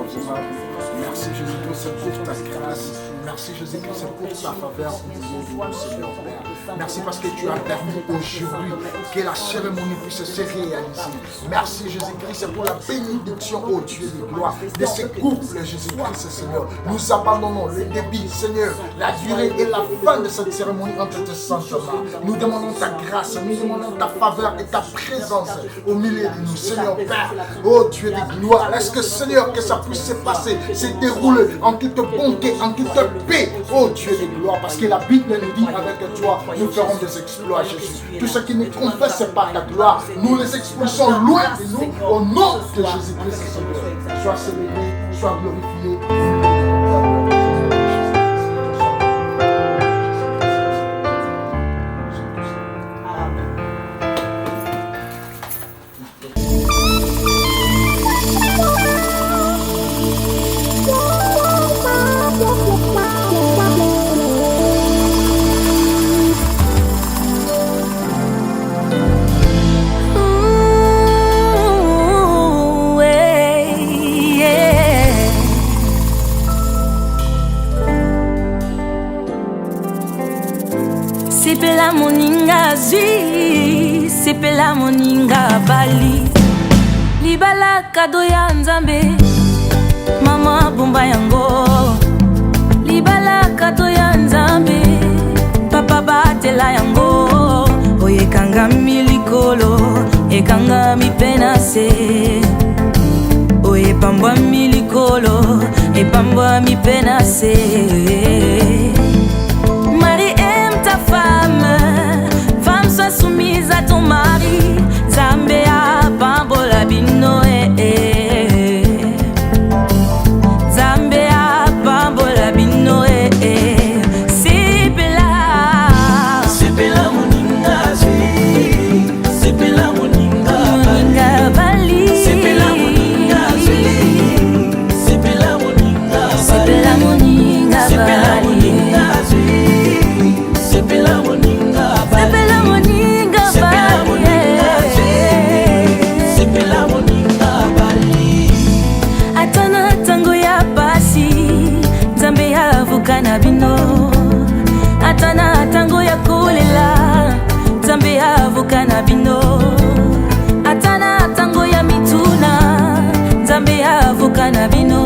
favorable. Merci Jésus-Christ pour ta grâce. Merci Jésus-Christ pour ta faveur au niveau de nous, Seigneur Père. Merci parce que tu as permis aujourd'hui que la cérémonie puisse se réaliser. Merci Jésus-Christ pour la bénédiction, ô Dieu de gloire, de ce couple, Jésus-Christ, Seigneur. Nous abandonnons le débit, Seigneur, la durée et la fin de cette cérémonie entre tes saintes mains. Nous demandons ta grâce, nous demandons ta faveur et ta présence au milieu de nous, Seigneur Père. Ô Dieu de gloire, laisse que, Seigneur, que ça puisse se passer, se dérouler en toute bonté, en toute paix, ô Dieu de gloire, parce que la Bible nous dit avec toi, nous ferons des exploits, Jésus. Tous ceux qui ne confessent pas ta gloire, nous les expulsons loin de nous, au nom de Jésus-Christ, Seigneur. Sois célébré, sois glorifié. Sepela moninga zwi, sepela moninga bali. Libala kado ya Nzambe, mama bomba yango. Libala kado ya Nzambe, papa batela yango. Oye kanga milikolo, ekanga mipenase. Oye pambwa milikolo, epambwa mipenase. Femme, sois soumise à ton mari. Zambéa, bambola bino, Zambéa, bambola bino, Sipela, Sipela moninga zwi, Sipela moninga bali, Sipela moninga zwi, Sipela moninga bali, Sipela moninga bali. Sepela moninga bali, Sepela moninga bali, Sepela moninga bali. Atana tango ya pasi, Nzambe ya vukana bino. Atana tango ya kolela, Nzambe ya vukana bino. Atana tango ya mituna, Nzambe ya vukana bino.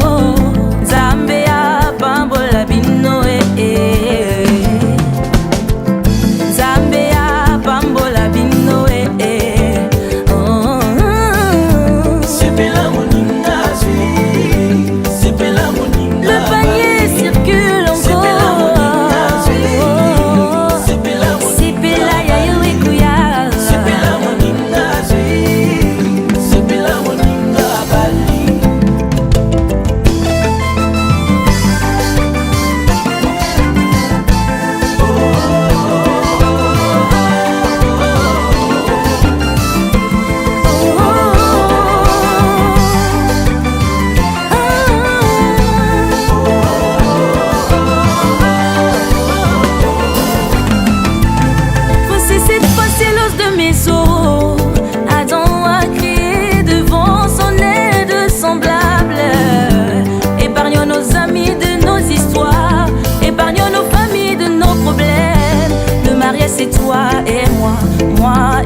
Nzambe ya bambola bino, Zambia, bambola bino, Sepela moninga zwi, Sepela moninga. Le panier circule encore. Sepela ya yuikuya. Sepela moninga zwi, Sepela moninga bali. C'est toi et moi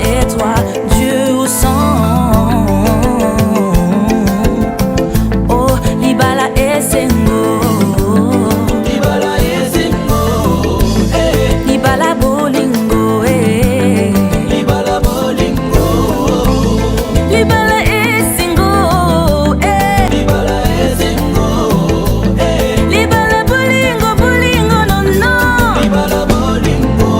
et toi, Dieu au sang. Oh, Libala et Sengo, Libala ezengo, Libala bolingo, Libala bolingo, Libala et Sengo, Libala ezengo, Libala bolingo, non non. Libala bolingo.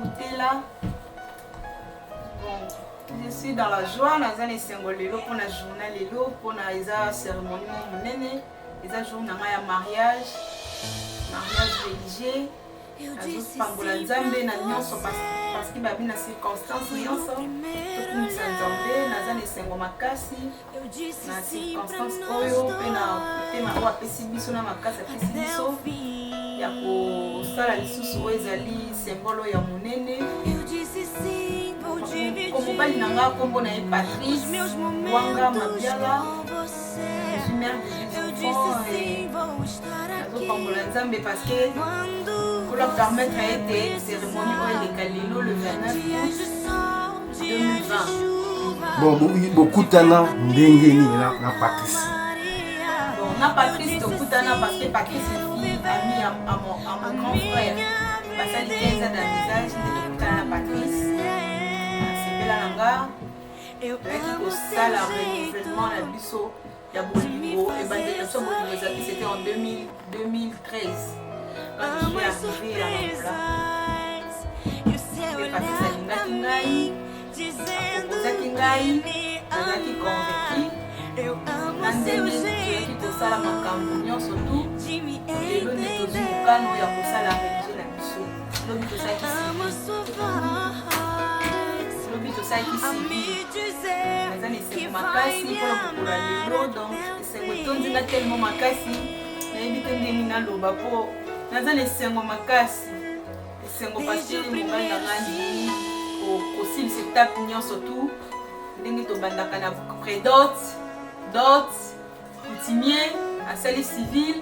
Moutela. Bon, je suis dans la joie, dans un singolelo pour la journée lelo, pour la cérémonie monene, les jours na mariage religieux. Azus pambola nzambe na nyonso parce que babi na circonstance nyonso tokumisa nzambe naza na esengo makasi na circonstance oyo mpe na pema oyo apesi biso na makasi apesi biso ya kosala lisusu oyo ezali symbole ya monene. Komobali na nga nkombo na ye Patrice Wanga Mabiala, je suis mère de 10 enfants. Nazopambola nzambe parce que pour leur permettre à être cérémonie au le 29 août 2020. Bon, beaucoup d'années, na Patrice. Bon, na Patrice, beaucoup d'années parce que Patrice est fille amie à mon grand frère. Parce qu'il y a 15 ans d'amizage, c'était beaucoup d'années na Patrice. C'est belle à l'anga. Il y a qui ça, le renouvellement à Bisso, il y a Bolingo. Et bien, c'était en 2013. Quand je suis arrivée à Angola, j'ai passé Salingaki Ngai, Akokozaki Ngai, Nazaki convaincu, Nandemi, qui kosala makambo nyonso tu, lelo nde tozwi mokano ya kosala religieux na biso. Lobi tosalaki civil, naza na esengo makasi mpona kokola lelo, donc esengo etondinga tellement makasi, nayebi te ndenge naloba mpo naza na esengo makasi, esengo parce mobali na ngani kosilisa etape nyonso tu ndenge tobandaka na prédote coutumier asali civil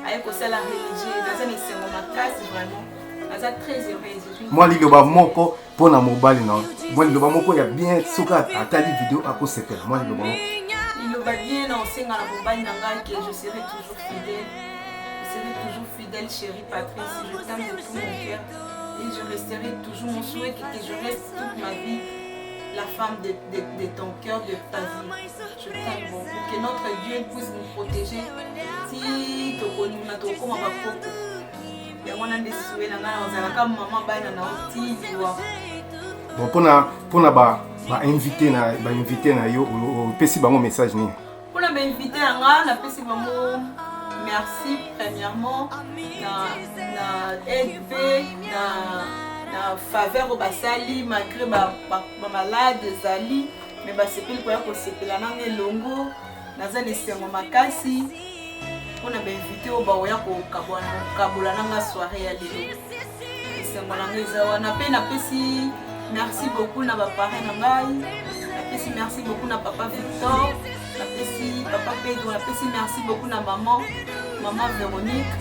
aye kosala religieux. Naza na esengo makasi vraiment, naza très heureuse. Moi liloba moko mpona mobali na moi liloba moko ya bien soka atali vidéo akosepela moi liloba moko liloba bien na osenga na mobali na ngai que je serai toujours fidèle. Je serai toujours fidèle, chérie Patrice. Je t'aime de tout mon cœur et je resterai toujours mon souhait que je reste toute ma vie la femme de ton cœur, de ta vie. Je t'aime beaucoup. Que notre Dieu puisse nous protéger. Si tu connais comme un papa, et on a des souhaits, on a comme maman, on a petit doigt. Bon, pour ba invité na yo pesi bango message ni. Pour la invité na pesi bango merci premièrement na LP na faveur au basali malgré ma malade zali mais basepeli kwa kosepela nanga elongo naza nesengo makasi mpona bainvité oyo baoya kokabola nanga soirée ya lelo esengo nanga eza wana mpe napesi merci beaucoup na baparent na ngai, napesi merci beaucoup na papa Victor, napesi papa Pedro, napesi merci beaucoup na maman Véronique,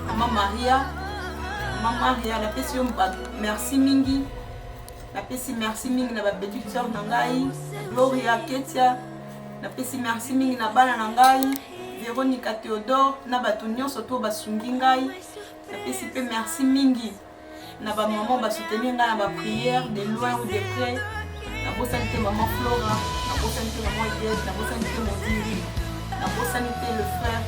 maman Maria, napesi yo merci mingi, napesi merci mingi na ba petite sœur na ngai, Gloria Ketia, napesi merci mingi na bana na ngai, Véronique Théodore, na bato nyonso to basungi ngai, napesi pe merci mingi na ba maman ba soutenir nga na ba prière de loin ou de près, na bosani te maman Flora, na bosani te maman Edith, na bosani te Modiri, na bosani te le frère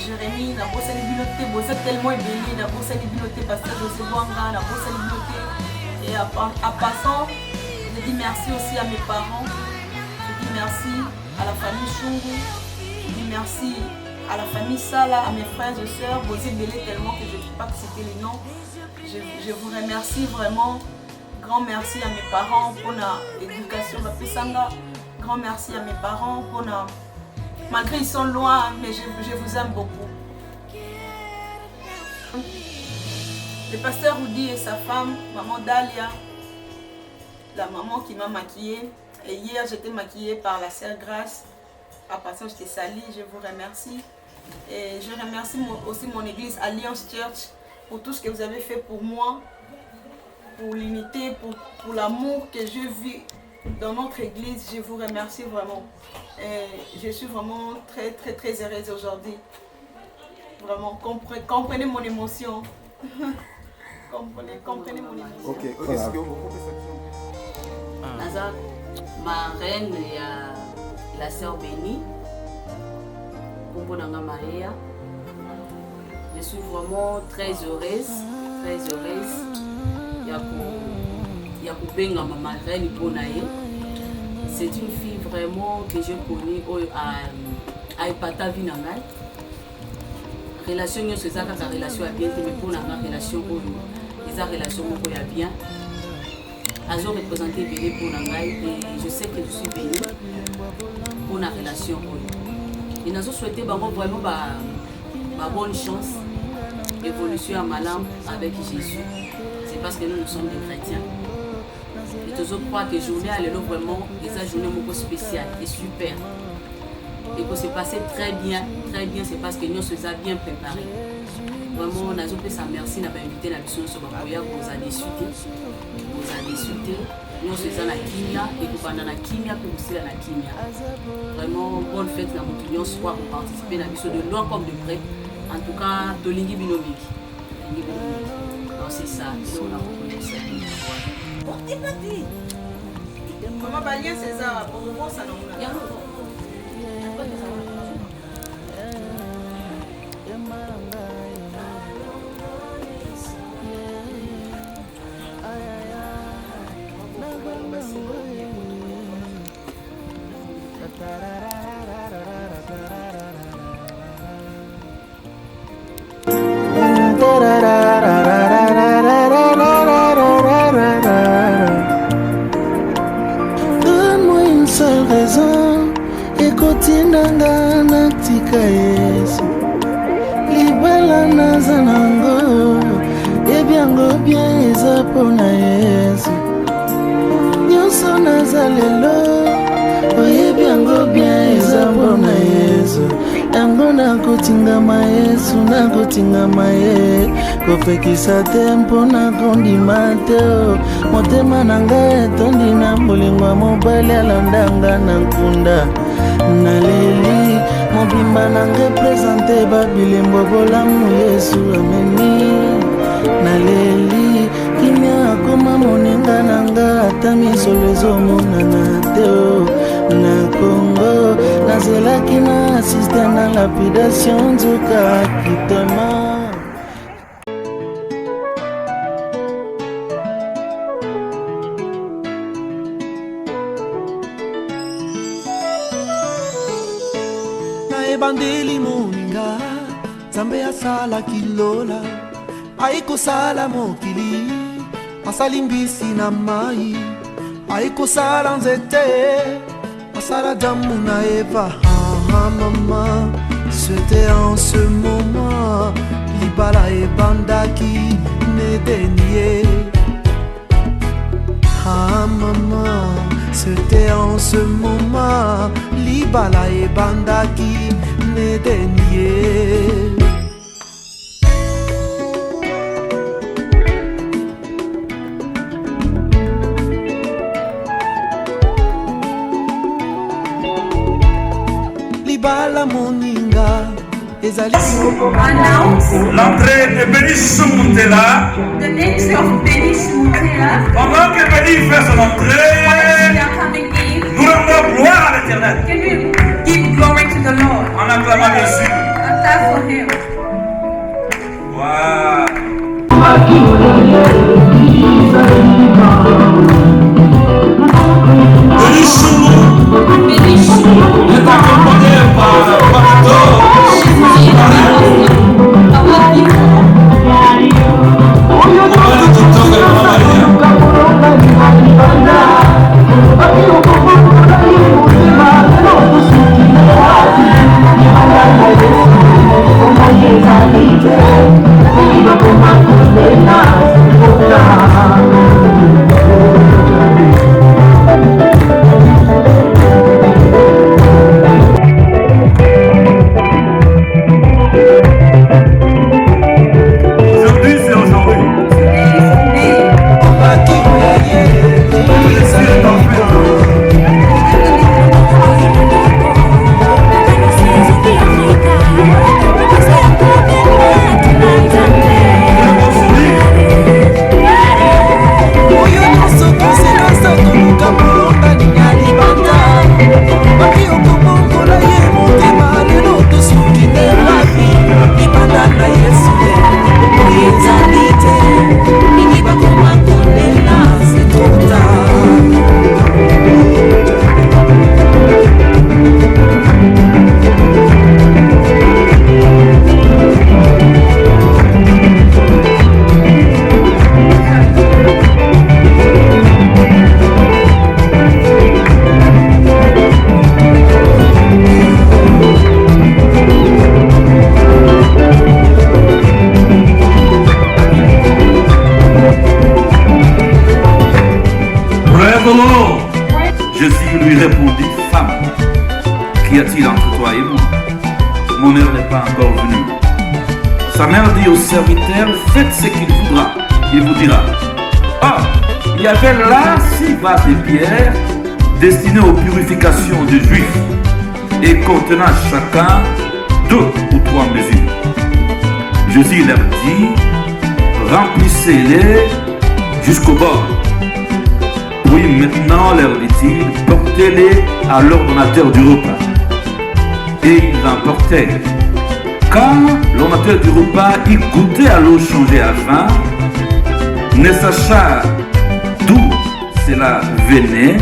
Jérémy, na bosani binoté boza tellement ébélé, na bosani binoté pasteur José Bouanga, na bosani binoté. Et en passant, je dis merci aussi à mes parents, je dis merci à la famille Chungu, je dis merci à la famille Sala, à mes frères et sœurs, vous ébélez tellement que je ne peux pas citer les noms. Je vous remercie vraiment. Grand merci à mes parents pour l'éducation de Pesanga. Grand merci à mes parents pour malgré ils sont loin, mais je vous aime beaucoup. Le pasteur Rudy et sa femme, maman Dalia, la maman qui m'a maquillée. Et hier j'étais maquillée par la sœur Grace. À passant j'étais salie, je vous remercie. Et je remercie aussi mon église Alliance Church pour tout ce que vous avez fait pour moi, pour l'unité, pour l'amour que je vis dans notre église. Je vous remercie vraiment. Et je suis vraiment très très très heureuse aujourd'hui. Vraiment, comprenez mon émotion. comprenez mon émotion. Ok, est-ce que Naza, ma reine, il y a la sœur Bénie, Nanga Maria. Je suis vraiment très heureuse. Il y a pour Nakubenga Maman Reine Ponaye. C'est une fille vraiment que j'ai connue à Epata Vinangal. Relation nous c'est ça quand la relation a bien mais pour la relation les relations pour ya bien. Azo représenté Béné pour Nangai et je sais que je suis bénie pour la relation. Et nous souhaité vraiment ma bonne chance, évolution à Malam avec Jésus. C'est parce que nous sommes des chrétiens. Et tous autres croient que journée à l'élo vraiment, et ça journée beaucoup spéciale et super. Et que c'est passé très bien, c'est parce que nous sommes bien préparés. Vraiment, on a fait ça, merci, on a invité la mission sur Bakoya pour vous discuter. Nous sommes la Kimia et nous pendant la Kimia pour aussi la Kimia. Vraiment, bonne fête dans notre union soit pour participer à la mission de loin comme de près. En tout cas, Tolingi Binomik. Donc c'est ça, et on a reconnu ça. Comment va bien César? Pour vous, ça non? Donne-moi une seule raison, ekotinanga natika Yesu. Libala nazanango, ebiango bien eza pona Yesu. Nyonso nazalelo, oyebiango bien eza pona Yesu. Yango nakotingama Yesu, nakotingama ye. Kopekisa tempo nakondima te. Motema nanga etondi na bolingo mobali alandanga na nkunda. Naleli mobimba nanga presente babilimbo bolamu Yesu ameni. Naleli kimia akoma moninga nanga ata misolo ezomonana te. Na Congo, nazelaki na assiste na lapidation nzoka kitama. Na ebandeli moninga Nzambe asala kilola aikosala mokili asali mbisi na mai aikosala nzete asala damu na Eva. Maman, c'était en ce moment libala ebandaki nedenie. Maman, c'était en ce moment libala ebandaki nedenie. Libala moninga ezali. Announce L'entrée de Béni Soumountela. the next of Béni Soumountela. Pendant que Béni fait son entrée, We are coming in. nous rendons gloire à l'Éternel. Can we give glory to the Lord? En acclamant bien sûr. And clap for him. Wow. Béni Soumou Béni Soumou. est accompagné par Pacto. Our people. Jésus lui répondit, femme, qu'y a-t-il entre toi et moi? Mon heure n'est pas encore venue. Sa mère dit au serviteur, faites ce qu'il voudra. Il vous dira. Or, il y avait là 6 vases de pierre destinés aux purifications des Juifs et contenant chacun 2 ou 3 mesures. Jésus leur dit, remplissez-les jusqu'au bord. Puis maintenant, leur dit-il, portez-les à l'ordonnateur du repas. Et ils l'emportèrent. Quand l'ordonnateur du repas y goûtait à l'eau changée à vin, ne sacha d'où cela venait,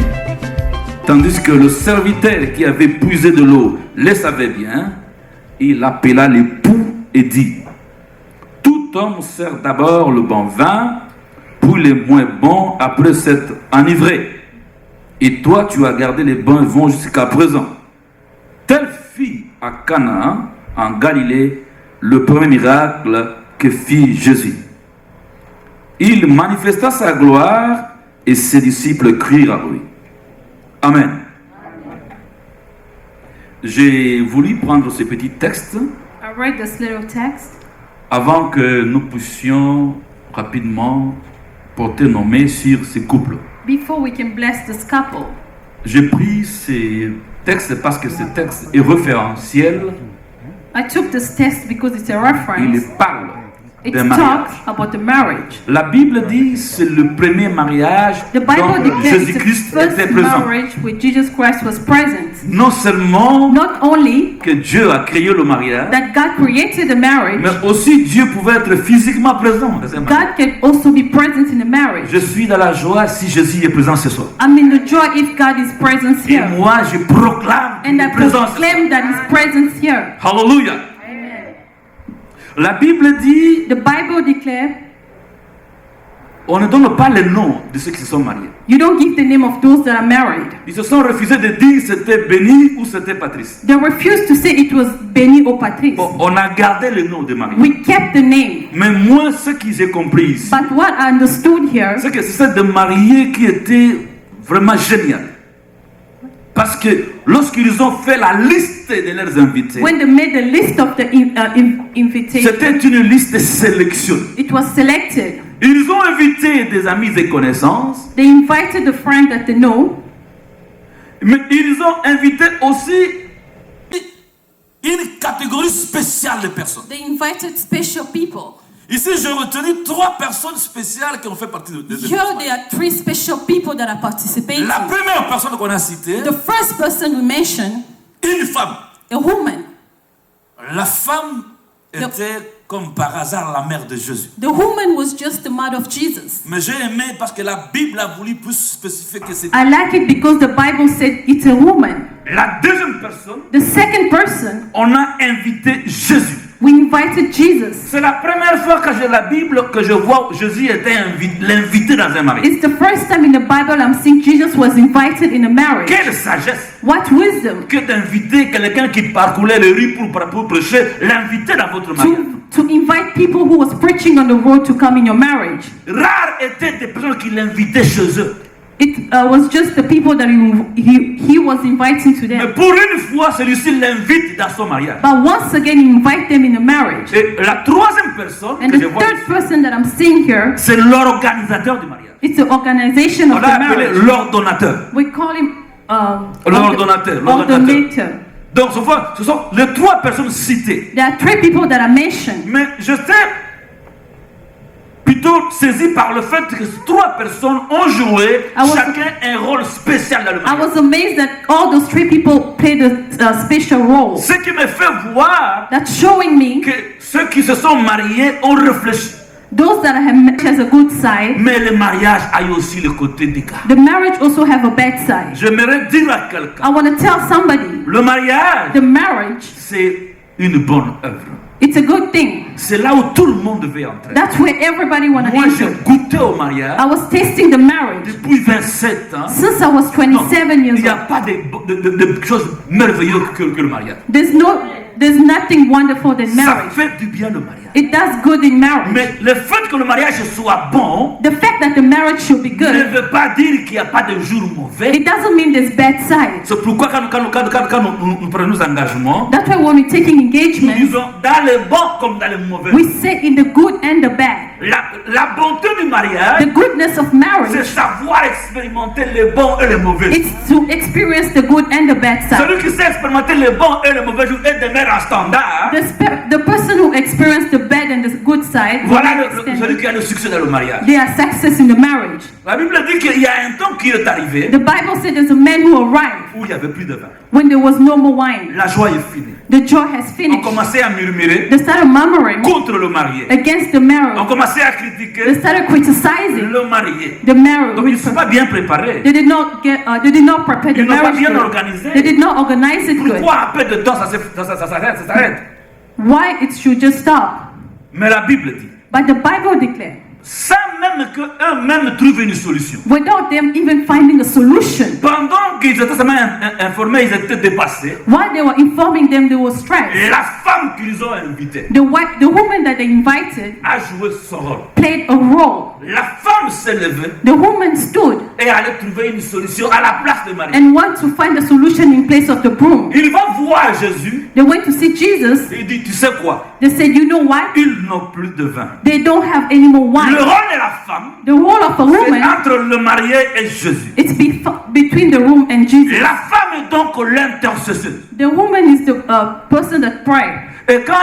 tandis que le serviteur qui avait puisé de l'eau le savait bien, il appela l'époux et dit, tout homme sert d'abord le bon vin, puis les moins bons après s'être enivré. Et toi, tu as gardé les bons vins jusqu'à présent. Telle fit à Cana, en Galilée, le premier miracle que fit Jésus. Il manifesta sa gloire et ses disciples crurent à lui. Amen. J'ai voulu prendre ce petit texte I read this little text avant que nous puissions rapidement porter nos mains sur ces couples. before we can bless this couple. J'ai pris ces textes parce que ce texte est référentiel. I took this text because it's a Il reference. parle It d'un mariage. talks about the marriage. La Bible dit c'est le premier mariage The Bible dont declares it's the Jésus-Christ first était présent. marriage where Jesus Christ was present. Non seulement Not only que Dieu a créé le mariage, that God created the marriage, mais aussi Dieu pouvait être physiquement présent dans un mariage. God can also be present in the marriage. Je suis dans la joie si Jésus est présent ce soir. I'm in the joy if God is present Et here. moi, je proclame And qu'il I est présent ce soir. proclaim that His presence here. Hallelujah. La Bible dit, The Bible declares on ne donne pas les noms de ceux qui se sont mariés. you don't give the name of those that are married. Ils se sont refusés de dire c'était Béni ou c'était Patrice. They refused to say it was Benny or Patrice. Bon, on a gardé le nom de mariés. We kept the name. Mais moi, ce que j'ai compris ici, But what I understood here, c'est que c'est des mariés qui étaient vraiment géniaux. Parce que lorsqu'ils ont fait la liste de leurs invités, when they made the list of the invitation, c'était une liste sélectionnée. it was selected. Ils ont invité des amis et connaissances, They invited the friend that they know, mais ils ont invité aussi une catégorie spéciale de personnes. they invited special people. Ici, j'ai retenu 3 personnes spéciales qui ont fait partie de Here there are 3 special people that are participating. La première personne qu'on a citée, The first person we mentioned, une femme. a woman. La femme était comme par hasard la mère de Jésus. The woman was just the mother of Jesus. Mais j'ai aimé parce que la Bible a voulu plus spécifier que c'était. I like it because the Bible said it's a woman. La deuxième personne, The second person, on a invité Jésus. we invited Jesus. C'est la première fois que j'ai la Bible que je vois Jésus était l'invité dans un mariage. It's the first time in the Bible I'm seeing Jesus was invited in a marriage. Quelle sagesse What wisdom que d'inviter quelqu'un qui parcourait les rues pour prêcher, l'inviter dans votre mariage. to invite people who was preaching on the road to come in your marriage. Rares étaient des personnes qui l'invitaient chez eux. It was just the people that he was inviting to Mais them. pour une fois, celui-ci l'invite dans son mariage. But once again, he invite them in a marriage. Et la troisième personne And que the je vois, third person that I'm seeing here, c'est l'organisateur du mariage. it's the organization On of l'a the appelé marriage. l'ordonnateur. We call him L'ordonnateur. ordinator. Donc, ce sont les 3 personnes citées. There are 3 people that are mentioned. Mais je sais plutôt saisi par le fait que 3 personnes ont joué chacun un rôle spécial dans le I mariage. was amazed that all those 3 people played a special role. Ce qui me fait voir That's showing me que ceux qui se sont mariés ont réfléchi. those that have met has a good side. Mais le mariage a aussi le côté des cas. The marriage also have a bad side. J'aimerais dire à quelqu'un, I want to tell somebody, le mariage, the marriage, c'est une bonne œuvre. it's a good thing. C'est là où tout le monde devait entrer. That's where everybody wanted to Moi, j'ai enter. goûté au mariage I was tasting the marriage depuis 27 ans. since I was 27 Il years n'y a old. pas de choses merveilleuses que le mariage. There's nothing wonderful than Ça marriage. fait du bien le mariage. It does good in marriage. Mais le fait que le mariage soit bon The fact that the marriage should be ne good, veut pas dire qu'il n'y a pas de jours mauvais. it doesn't mean there's bad side. C'est pourquoi quand nous prenons nos engagements, That's why when we're taking nous engagement, disons dans le bon comme dans le mauvais. we say in the good and the bad. La bonté du mariage, The goodness of c'est marriage, savoir expérimenter le bon et le mauvais. it's to experience the good and the bad side. Celui qui sait expérimenter le bon et le mauvais jour et demeure en standard, The person who experienced the bad and the good side, voilà celui qui a le succès dans le mariage. they are success in the marriage. La Bible dit qu'il y a un temps qui est arrivé The Bible said there's a man who arrived où il n'y avait plus de vin. when there was no more wine. La joie est finie. The joy has On finished. commençait à murmurer They started murmuring contre le marié. against the On marriage. commençait à They critiquer started criticizing le marié. the marriage. Donc ils ne sont pas bien préparés. They did not prepare the Ils n'ont pas marriage bien good. organisé. They did not organize it good. Pourquoi à peu de temps ça s'arrête? Why it should just stop? Mais la Bible dit, But the Bible declared, sans même qu'eux-mêmes trouvent une solution. without them even finding a solution, Pendant qu'ils étaient seulement informés, ils étaient dépassés. while they were informing them, they were stressed. La femme qu'ils ont invitée The woman that they invited a joué son rôle. played a role. La femme s'est levée The woman stood et allait trouver une solution à la place de Marie. and want to find a solution in place of the broom. Il va voir Jésus. They went to see Jesus. Il dit, tu sais quoi? They said, you know what? Ils n'ont plus de vin. They don't have any more wine. Le rôle de la femme, The role of a c'est woman, entre le marié et Jésus. it's between the room and Jesus. La femme est donc l'intercesseuse. The woman is the person that prayed. Et quand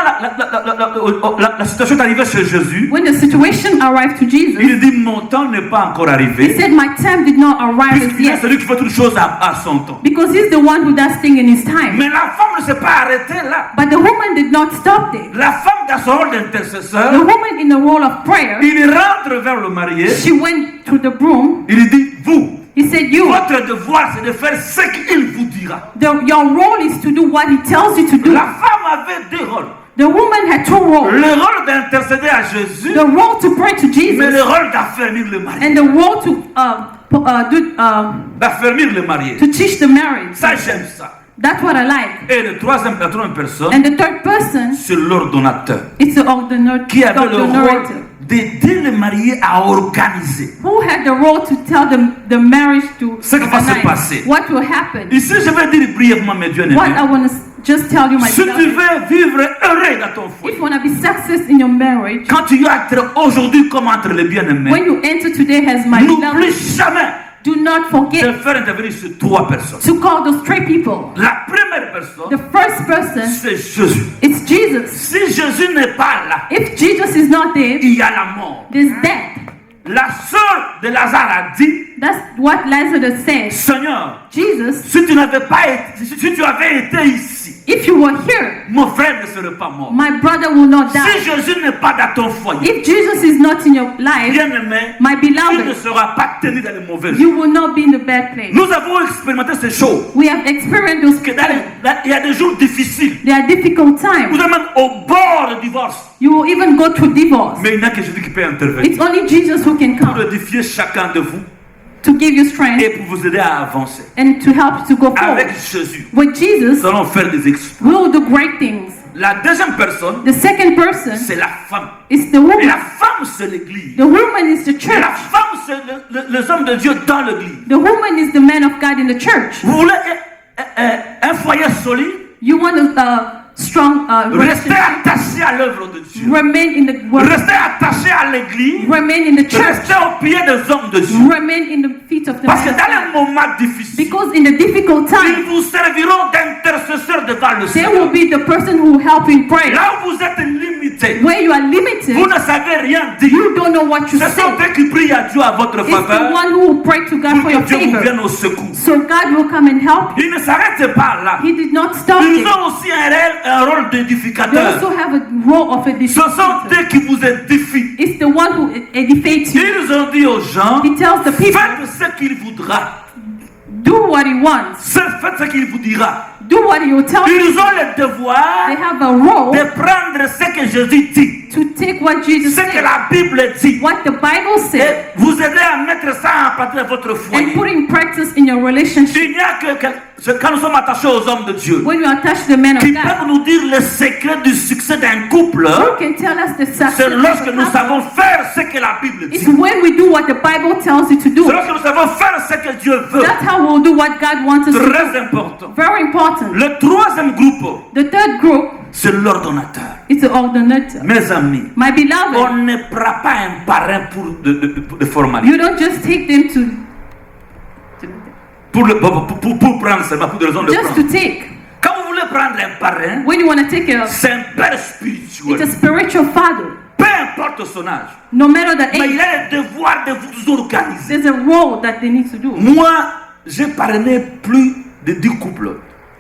la situation est arrivée chez Jésus, When the situation arrived to Jesus, il dit, mon temps n'est pas encore he arrivé. said, my time did not arrive as Puisqu'il est yet. celui qui fait toutes choses à son temps. Because he's the one who does things in his time. Mais la femme ne s'est pas arrêtée là. But the woman did not stop there. La femme dans son rôle The d'intercesseur, woman in the role of prayer, il rentre vers le marié, she went to the broom. il dit, vous, He said, you, votre devoir c'est de faire ce qu'il vous dira. your role is to do what he tells you to do. La femme avait deux rôles. The woman had two roles. Le rôle d'intercéder à Jésus, The role to pray to mais Jesus le rôle d'affermir le marié. and the role to D'affermir le marié. to teach the marriage. Ça, j'aime ça. That's what I like. Et la troisième personne, And the third person, c'est l'ordonnateur. it's the ordinator. Qui avait le rôle d'aider le marié à organiser. Who had the role to tell the marriage to Ce qui va se passer. what will happen. Ici, je vais dire brièvement, mes bien-aimés. What I want to just tell you, my Si tu beloved, veux vivre heureux dans ton foyer, if you want to be success in your marriage, quand tu entres aujourd'hui comme entre les bien-aimés, when you enter today as my n'oublie beloved, jamais do not de forget faire intervenir ces trois personnes. to call those three people. La première personne, The first person, c'est Jésus. it's Jesus. Si Jésus n'est pas là, If Jesus is not there, il y a la mort. there's death. La sœur de Lazare a dit, That's what Lazarus said. Seigneur, Jesus, si tu n'avais pas été, si tu avais été ici, if you were here, mon frère ne serait pas mort. my brother will not Si die. Jésus n'est pas dans ton foyer, If Jesus is not in your life, bien-aimé, my tu ne beloved, seras pas tenu dans les mauvais jours. you will not be in the bad place. Nous avons expérimenté ces choses. We have experienced those Que il y a des jours difficiles. There are difficult times. Vous êtes même au bord du divorce. You will even go through divorce. Mais il n'y a que Jésus qui peut intervenir. It's only Jesus who can Pour come édifier chacun de vous to give you strength et pour vous aider à avancer. and to help you to go Avec forward. Jésus, With Jesus, nous allons faire des exploits. we will do great things. La deuxième personne, The second person c'est la femme. is the Et woman. la femme, c'est l'église. The woman is the Et la church. femme, c'est les hommes de Dieu dans l'église. The woman is the man of God in the church. Vous voulez un foyer solide? You want a strong Restez relationship. attaché à l'œuvre de Dieu. Remain in the word. Restez attaché à l'église. Remain in the church. Restez au pied des hommes de Dieu. Remain in the feet of the Parce que man of dans les God. moments difficiles, Because in the difficult ils time, vous serviront d'intercesseurs devant le they Seigneur. will be the person who will help you in prayer. Là où vous êtes limité, Where you are limited, vous ne savez rien dire. you don't know what to Ce sont say. eux qui prient à Dieu à votre It's the faveur one who will pray to God pour for que your Dieu vous favor. vienne au secours. So God will come and help you. Ils ne s'arrêtent pas là. He did not stop Ils it. ont aussi un rôle They d'édificateur. also have a role of a Ce sont disciple. eux qui vous édifient. It's the one who edificates you. Ils ont dit aux gens, He tells the people, faites ce qu'il voudra. do what he wants. Faites ce qu'il vous dira. Do what he will tell you. Ils ont le devoir They have a role de prendre ce que Jésus dit to take what Jesus ce que said, la Bible dit, what the Bible et said, vous aider à mettre ça en pratique dans votre and foyer. put in practice in your relationship. Il n'y a quand nous sommes attachés aux hommes de Dieu, When you attach to the man of qui God, peuvent nous dire le secret du succès d'un couple, you can tell us the success c'est of lorsque the nous couple. savons faire ce que la Bible It's dit. when we do what the Bible tells you to do. C'est lorsque nous savons faire ce que Dieu veut. That's how we'll do what God wants us to Très do. important. Very important. Le troisième groupe, The third group c'est l'ordonnateur. is the ordinator. Mes amis, My beloved, on ne prend pas un parrain pour de formalité. you don't just take them to Pour prendre seulement, pour des raisons de just prendre. to take. Quand vous voulez prendre un parrain, When you want to take a, c'est un père it's spirituel. a spiritual father. Peu importe son âge. No matter the Mais il age, a le devoir de vous organiser. there's a role that they need to do. Moi, j'ai parrainé plus de 10 couples.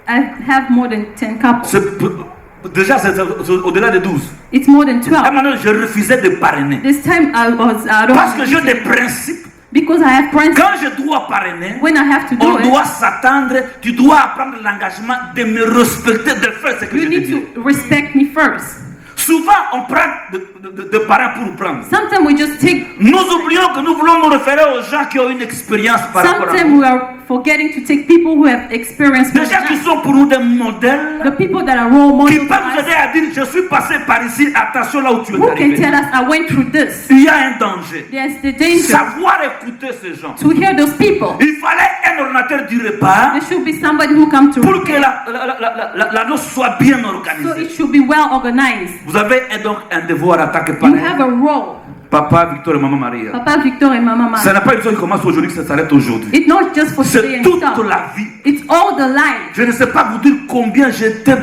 I have more than 10 couples. Déjà, c'est au-delà de 12. It's more than Et 12. maintenant, je refusais de parrainer. This time I don't Parce que j'ai des principes. because I have principles. Quand je dois parrainer, When I have to do on it, doit s'attendre, tu dois prendre l'engagement de me respecter, de faire ce que you je te need dis. to respect me first. Souvent, on prend de parents pour prendre. Sometimes we just take, Nous oublions que nous voulons nous référer aux gens qui ont une expérience par rapport à sometimes nous. we are forgetting to take people who have experienced Des gens qui sont pour nous des modèles, the people that are role qui models peuvent nous aider à dire, je suis passé par ici, attention là où tu es who can arrivé. tell us I went through this. Il y a un danger. There's the danger Savoir écouter ces gens. to hear those people. Il fallait un ordinateur du repas There should be somebody who come to pour que la noce soit bien so organisée. it should be well organized. Vous avez donc un devoir en tant que You parent. have a role. Papa, Victor et Maman Maria. Papa Victor et Mama Ça Mama. n'a pas une chose qui commence aujourd'hui, que ça s'arrête aujourd'hui. It's not just for today C'est and toute stuff. la vie. It's all the life. Je ne sais pas vous dire combien j'étais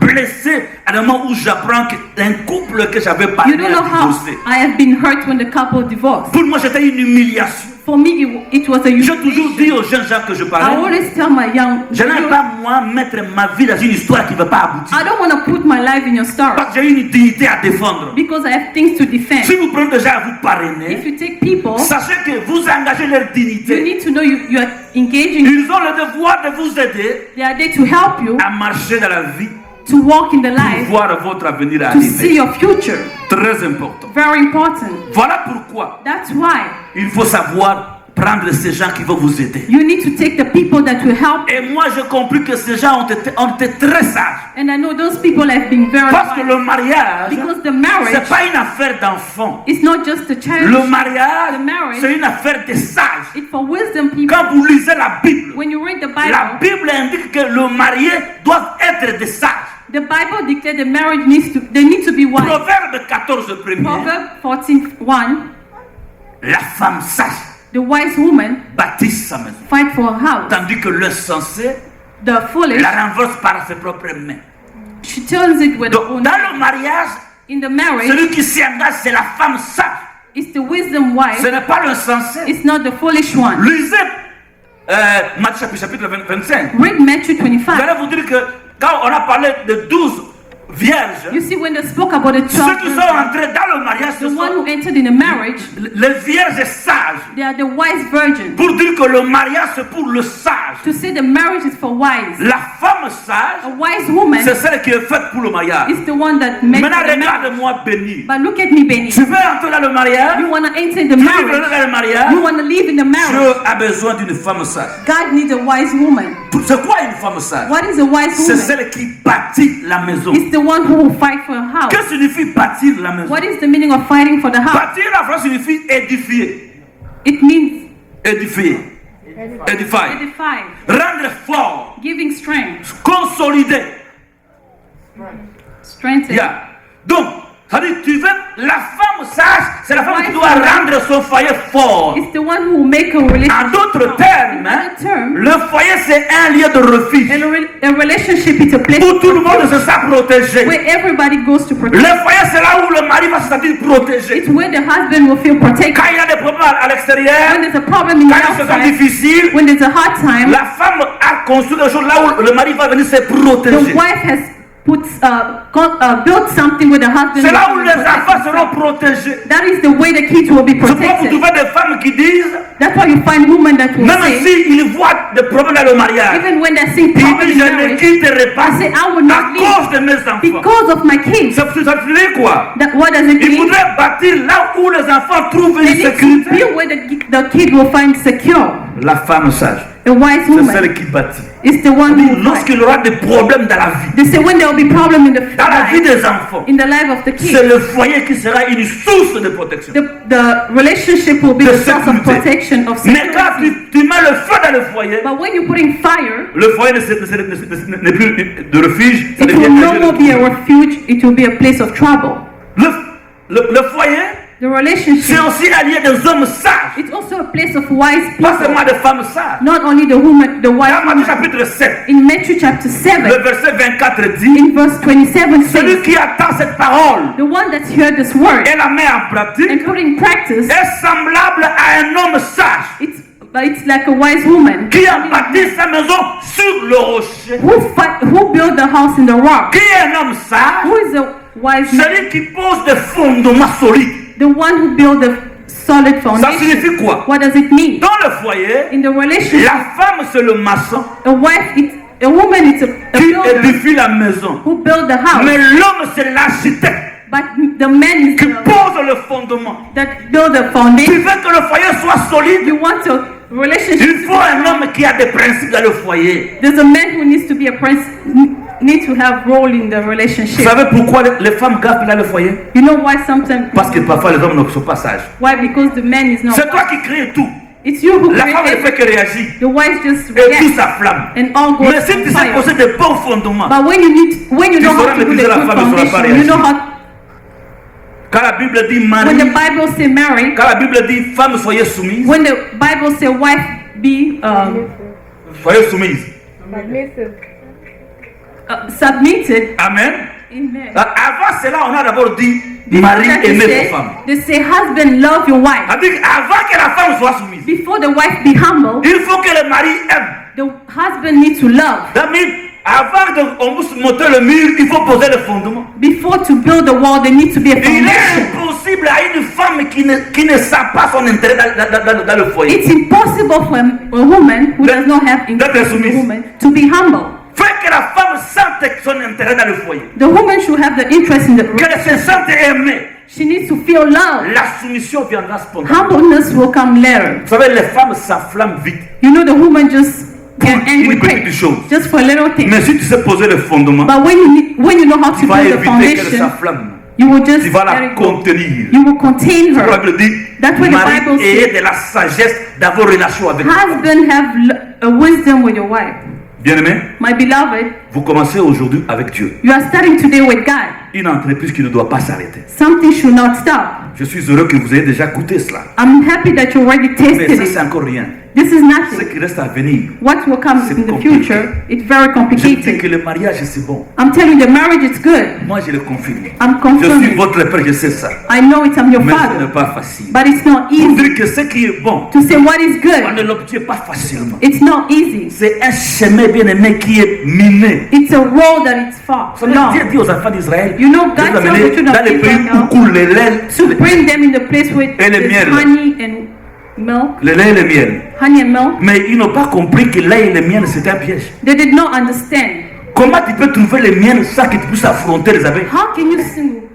blessé à un moment où j'apprends qu'un couple que j'avais You parlé don't a know how divorcé. I have been hurt when the couple divorced. Pour moi, c'était une humiliation. For me, it was a J'ai toujours dit humiliation. aux jeunes gens que je I parlais, always tell my young je n'aime pas moi mettre ma vie dans une histoire qui ne va pas aboutir. I don't want to put my life in your story Parce que j'ai une dignité à défendre. because I have things to defend. Si vous prenez déjà à vous parrainer, If you take people, sachez que vous engagez leur you dignité. need to know you are engaging. Ils ont le devoir de vous aider They are there to help you à marcher dans la vie, to walk in the pour life, voir votre avenir to see arriver. your future. Très important. Very important. Voilà pourquoi That's why il faut savoir prendre ces gens qui vont vous aider. you need to take the people that will help. Et moi, j'ai compris que ces gens ont été très sages. And I know those people have been very Parce que wise le mariage, because the c'est marriage pas une affaire d'enfant. is not just a child. Le mariage, The marriage, c'est une affaire de sages. it's for wisdom people. Quand vous lisez la Bible, When you read the la Bible, Bible indique que le marié doit être des sages. the Bible declares the marriage they need to be wise. Proverbe 14 premier, Proverbs 14:1, la femme sage the wise woman bâtit sa maison. fight for a house. Tandis que l'insensé The foolish, la renverse par ses propres mains. she turns it with her Donc, own dans hand. le mariage, In the marriage, celui qui s'y engage, c'est la femme sage. it's the wisdom wife. Ce n'est pas l'insensé. It's not the foolish one. Lisez Matthieu chapitre 25. Read Matthew Vous 25. allez vous dire que quand on a parlé de 12 vierges, You see, when they spoke about the 12 ceux qui sont virgins, entrés dans le mariage, ce the one sont who entered in a marriage, les vierges sages. they are the wise virgins. Pour dire que le mariage, c'est pour le sage. To say the marriage is for wise. La femme A sage, wise woman c'est celle qui est faite pour le mariage. is the one that makes Maintenant, the marriage. regarde-moi béni. But look at me, Benny. Tu veux entrer dans le mariage? You want to enter the Tu veux marriage. entrer dans le mariage? You want to live in the marriage. Dieu a besoin d'une femme sage. God needs a wise woman. C'est quoi une femme sage? What is a wise C'est woman? celle qui bâtit la maison. It's the one who will fight for a house. Que signifie bâtir la maison? What is the meaning of fighting for the house? Bâtir en France signifie édifier. It means Édifier. Édifier. edify, Rendre fort. giving strength, Consolider. strengthen. Yeah. Donc, ça dit, tu veux, la femme sage, c'est la femme qui doit rendre son foyer fort. It's the one who will make a En relationship. d'autres termes, In other terms, le foyer c'est un lieu de refuge a relationship is a place où tout le monde se sent protégé. where everybody goes to Le protect. foyer c'est là où le mari va se sentir protégé. It's where the husband will feel protected. Quand il y a des problèmes à l'extérieur, When there's a problem in the quand il se sent outside, difficile, when there's a hard time, la femme a construit des choses là où le mari va venir se the protéger. wife has build something with the husband. C'est là où les enfants seront protégés. That is the way the kids will be Je crois que vous protected. trouvez des femmes qui disent, That's why you find women that will même say, s'ils voient des problèmes dans le mariage, even when they're seeing ils problems disent, in je ne marriage, quitterai pas I say, I will à not leave cause de mes enfants. because of my kids. Ça veut dire quoi? What does it Il mean? faudrait bâtir là où les enfants trouvent une They need to sécurité. build where the kid will find secure. La femme sage, A wise c'est woman celle qui bâtit. is the one who will find. Lorsqu'il aura des problèmes dans la vie, They say when there will be problem in the dans la vie life, des enfants, in the life of the c'est kid, le foyer qui sera une source de protection. the relationship will be De the source of sécurité. protection, of Mais quand security. tu mets le feu dans le foyer, But when you're putting fire, le foyer n'est plus de refuge, ça it devient will no un lieu more de be a trouble. refuge, it will be a place of trouble. Le foyer, The c'est relationship, aussi un lieu des hommes sages, it's also a place of wise pas people. seulement des femmes sages. Not only the woman, the wise Dans Matthieu woman. chapitre 7, In Matthew chapter le 7, verset 24 dit, in verse 27 celui says, qui attend cette parole the one that heard this word et la met en pratique and put in practice, est semblable à un homme sage it's like a wise woman qui a bâti sa maison sur le rocher. who built the house in the rock. Qui est un homme sage? Who is a wise man? Celui qui pose des fondements solides. The one who built the solid Ça foundation. signifie quoi? What does it mean? Dans le foyer, In the relationship, la femme c'est le maçon a wife, a woman is a qui builder édifie la maison. who built the house. Mais l'homme c'est l'architecte But the man is qui pose le fondement. that build the Tu foundation. veux que le foyer soit solide? You want a relationship. Il faut un homme qui a des principes dans le foyer. There's a man who needs to be a prince, need to have role in the Vous relationship. savez pourquoi les femmes gardent dans le foyer? You know why sometimes? Parce que parfois les hommes ne sont pas sages. Why? Because the man is not. C'est toi qui crée tout. It's you who La create femme ne fait everything. que réagir. The wife just Et tout reacts sa flamme. and all goes Mais si tu on sais fire. poser des bons fondements, But when you Tu know sauras how to do the maîtriser la good femme, elle saura pas foundation, you know réagir. how. quand la Bible dit When mari, the Bible say marry, quand la Bible dit femme soyez soumise, when the Bible say wife be soyez soumise. Submitted. Amen. Amen. Avant cela, on a d'abord dit Before mari that, aimez they vos femmes. say husband love your wife. C'est-à-dire avant que la femme soit soumise, Before the wife be humble, il faut que le mari aime. the husband needs to love. Avant qu'on puisse monter le mur, il faut poser le fondement. Before to build the wall, there needs to be a Il est foundation. impossible à une femme qui ne sent pas son intérêt dans le foyer. It's impossible for a woman who does not have interest in the woman to be humble. Fait que la femme sente son intérêt dans le foyer. The woman should have the interest in the Qu'elle se sente aimée. She needs to feel love. La soumission viendra spontanément. Humbleness will come later. Vous savez, les femmes s'enflamment vite. You know, the woman just get angry Une petite quick, chose. just for little things. Mais si tu sais poser le fondement, But when you know how to tu vas build the éviter qu'elle foundation, s'enflamme. you will just Tu vas let la it go. contenir. You will contain La her. Bible dit, That's what the mari, Bible ayez says. de la sagesse d'avoir relation avec elle. Husband have a wisdom with your wife. Bien-aimé, My beloved, vous commencez aujourd'hui avec Dieu. you are starting today with God. Une entreprise qui ne doit pas s'arrêter. Something should not stop. Je suis heureux que vous ayez déjà goûté cela. I'm happy that you already Mais tasted ça, it. c'est encore rien. This is Ce nothing. qui reste à venir. What will come C'est in the compliqué. future, it's very Je dis complicated. que le mariage, c'est bon. I'm telling you, the marriage is good. Moi, je le confirme. I'm Je suis confirming. votre père, je sais ça. I know it, I'm your Mais ce n'est father. pas facile. But it's not Pour easy. dire que ce qui est bon, To say what is on good, ne l'obtient pas facilement. it's not easy. C'est un chemin bien aimé qui est miné. It's a road that it's far Vous savez, long. Dieu dit aux enfants d'Israël, You know, de God les tells amener the children dans of les pays Israel où coule le lait, to bring them in the place where Et le there's miel. honey and milk, le lait et le miel. honey and milk. Mais ils n'ont pas compris que le lait et le miel, c'est un piège. They did not understand. Comment tu peux trouver le miel sans que tu puisses affronter les abeilles How can you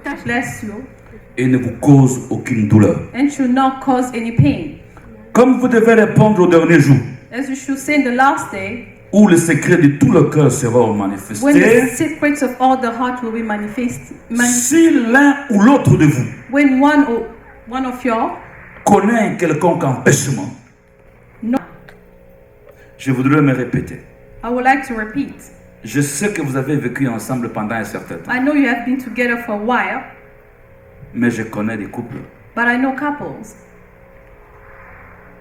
touch less you et ne vous cause aucune douleur? and should not cause any pain? Comme vous devez répondre au dernier jour, As you should say in the last day, où le secret de tout le cœur sera when manifesté, the secrets of all the heart will be manifested. si l'un ou l'autre de vous When one of y'all connaît un quelconque empêchement, no, je voudrais me répéter. I would like to repeat. Je sais que vous avez vécu ensemble pendant un certain temps, I know you have been together for a while, mais je connais des couples. but I know couples.